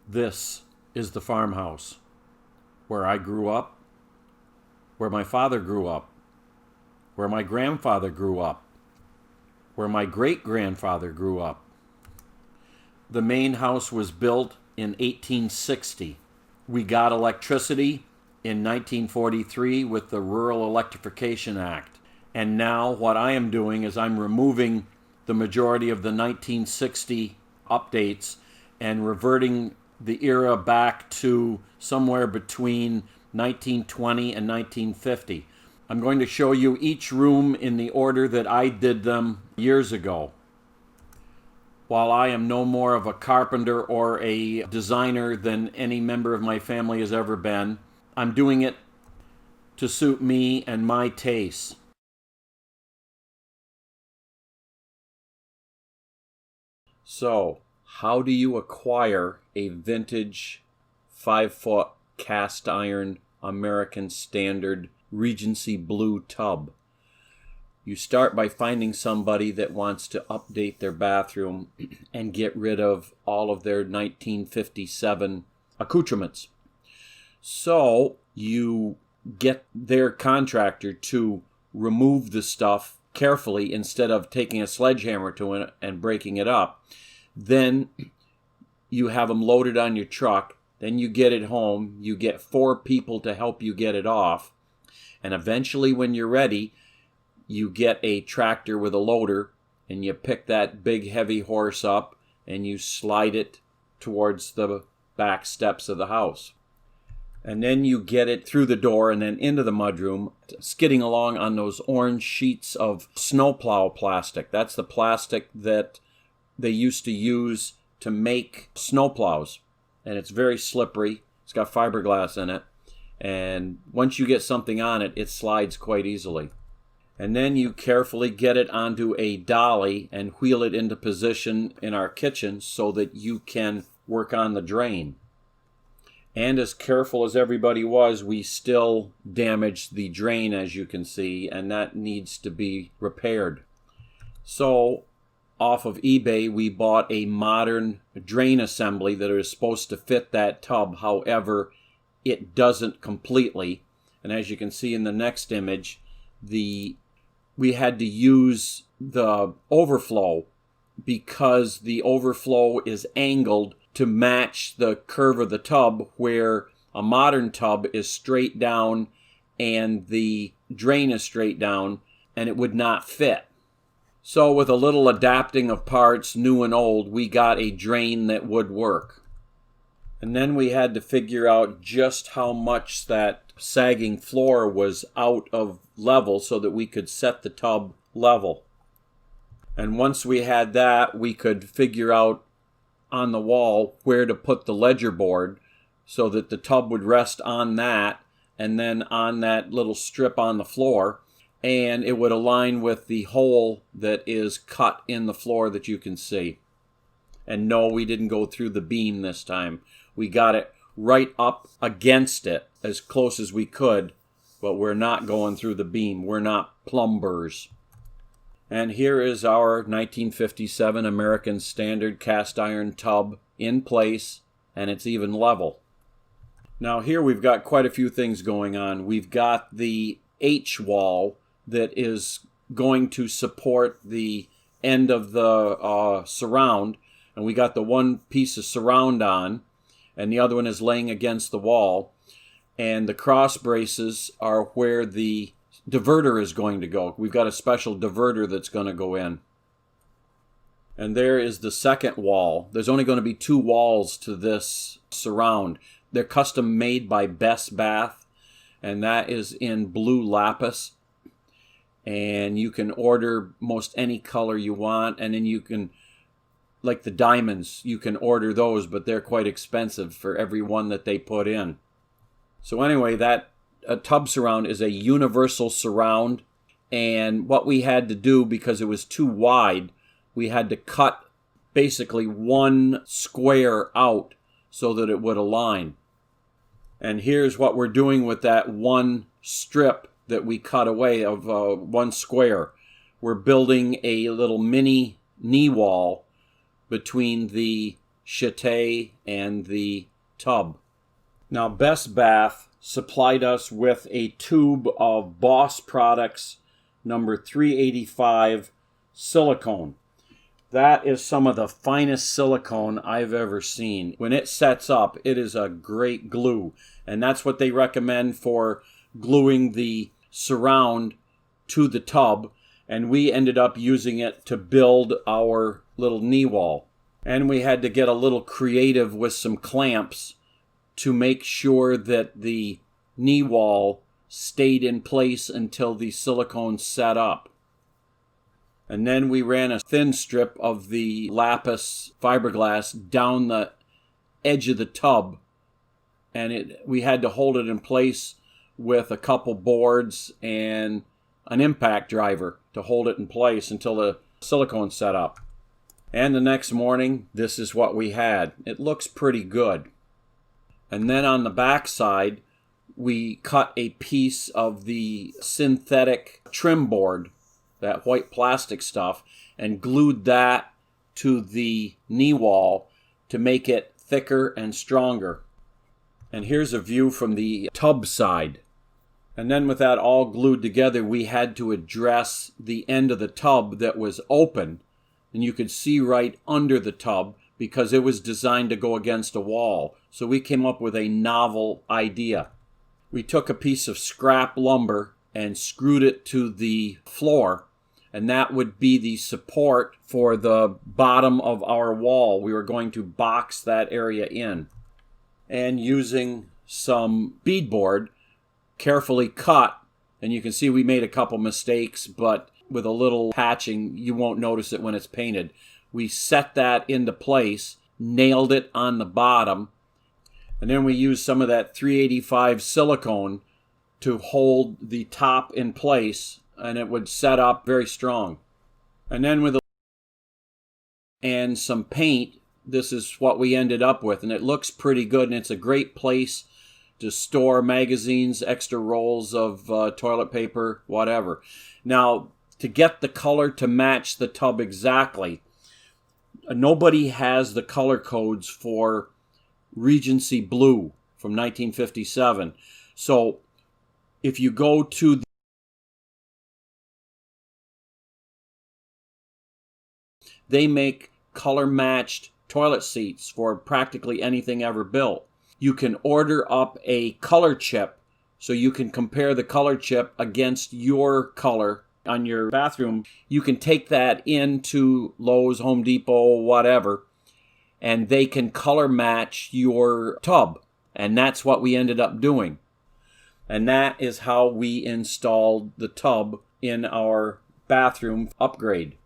This is the farmhouse where I grew up, where my father grew up, where my grandfather grew up, where my great-grandfather grew up. The main house was built in 1860. We got electricity in 1943 with the Rural Electrification Act. And now what I am doing is I'm removing the majority of the 1960 updates and reverting the era back to somewhere between 1920 and 1950. I'm going to show you each room in the order that I did them years ago. While I am no more of a carpenter or a designer than any member of my family has ever been, I'm doing it to suit me and my tastes. So, how do you acquire a vintage 5-foot cast iron American Standard Regency blue tub? You start by finding somebody that wants to update their bathroom and get rid of all of their 1957 accoutrements. So you get their contractor to remove the stuff carefully instead of taking a sledgehammer to it and breaking it up. Then you have them loaded on your truck. Then you get it home. You get 4 people to help you get it off. And eventually when you're ready, you get a tractor with a loader and you pick that big heavy horse up and you slide it towards the back steps of the house. And then you get it through the door and then into the mudroom, skidding along on those orange sheets of snowplow plastic. That's the plastic that they used to use to make snowplows. And it's very slippery. It's got fiberglass in it. And once you get something on it, it slides quite easily. And then you carefully get it onto a dolly and wheel it into position in our kitchen so that you can work on the drain. And as careful as everybody was, we still damaged the drain, as you can see, and that needs to be repaired. So, off of eBay, we bought a modern drain assembly that is supposed to fit that tub. However, it doesn't completely. And as you can see in the next image, we had to use the overflow because the overflow is angled to match the curve of the tub, where a modern tub is straight down and the drain is straight down, and it would not fit. So with a little adapting of parts, new and old, we got a drain that would work. And then we had to figure out just how much that sagging floor was out of level so that we could set the tub level. And once we had that, we could figure out on the wall where to put the ledger board so that the tub would rest on that and then on that little strip on the floor, and it would align with the hole that is cut in the floor that you can see. And no, we didn't go through the beam this time. We got it right up against it as close as we could, but we're not going through the beam. We're not plumbers. And here is our 1957 American Standard cast iron tub in place, and it's even level. Now here we've got quite a few things going on. We've got the H wall that is going to support the end of the surround, and we got the one piece of surround on, and the other one is laying against the wall. And the cross braces are where the diverter is going to go. We've got a special diverter that's going to go in. And there is the second wall. There's only going to be 2 walls to this surround. They're custom made by Best Bath, and that is in blue lapis. And you can order most any color you want, and then you can, like the diamonds, you can order those, but they're quite expensive for every one that they put in. So anyway, that tub surround is a universal surround, and what we had to do, because it was too wide, we had to cut basically one square out so that it would align. And here's what we're doing with that one strip that we cut away of one square. We're building a little mini knee wall between the chate and the tub. Now, Best Bath supplied us with a tube of Boss Products number 385 silicone. That is some of the finest silicone I've ever seen. When it sets up, it is a great glue. And that's what they recommend for gluing the surround to the tub. And we ended up using it to build our little knee wall. And we had to get a little creative with some clamps to make sure that the knee wall stayed in place until the silicone set up. And then we ran a thin strip of the lapis fiberglass down the edge of the tub, and we had to hold it in place with a couple boards and an impact driver to hold it in place until the silicone set up. And the next morning, this is what we had. It looks pretty good. And then on the back side, we cut a piece of the synthetic trim board, that white plastic stuff, and glued that to the knee wall to make it thicker and stronger. And here's a view from the tub side. And then with that all glued together, we had to address the end of the tub that was open, and you could see right under the tub because it was designed to go against a wall. So we came up with a novel idea. We took a piece of scrap lumber and screwed it to the floor, and that would be the support for the bottom of our wall. We were going to box that area in. And using some beadboard, carefully cut, and you can see we made a couple mistakes, but with a little patching, you won't notice it when it's painted. We set that into place, nailed it on the bottom, and then we used some of that 385 silicone to hold the top in place, and it would set up very strong. And then with and some paint, this is what we ended up with, and it looks pretty good, and it's a great place to store magazines, extra rolls of toilet paper, whatever. Now, to get the color to match the tub exactly, nobody has the color codes for Regency Blue from 1957. So if you go to they make color-matched toilet seats for practically anything ever built. You can order up a color chip so you can compare the color chip against your color on your bathroom. You can take that into Lowe's, Home Depot, whatever, and they can color match your tub. And that's what we ended up doing. And that is how we installed the tub in our bathroom upgrade.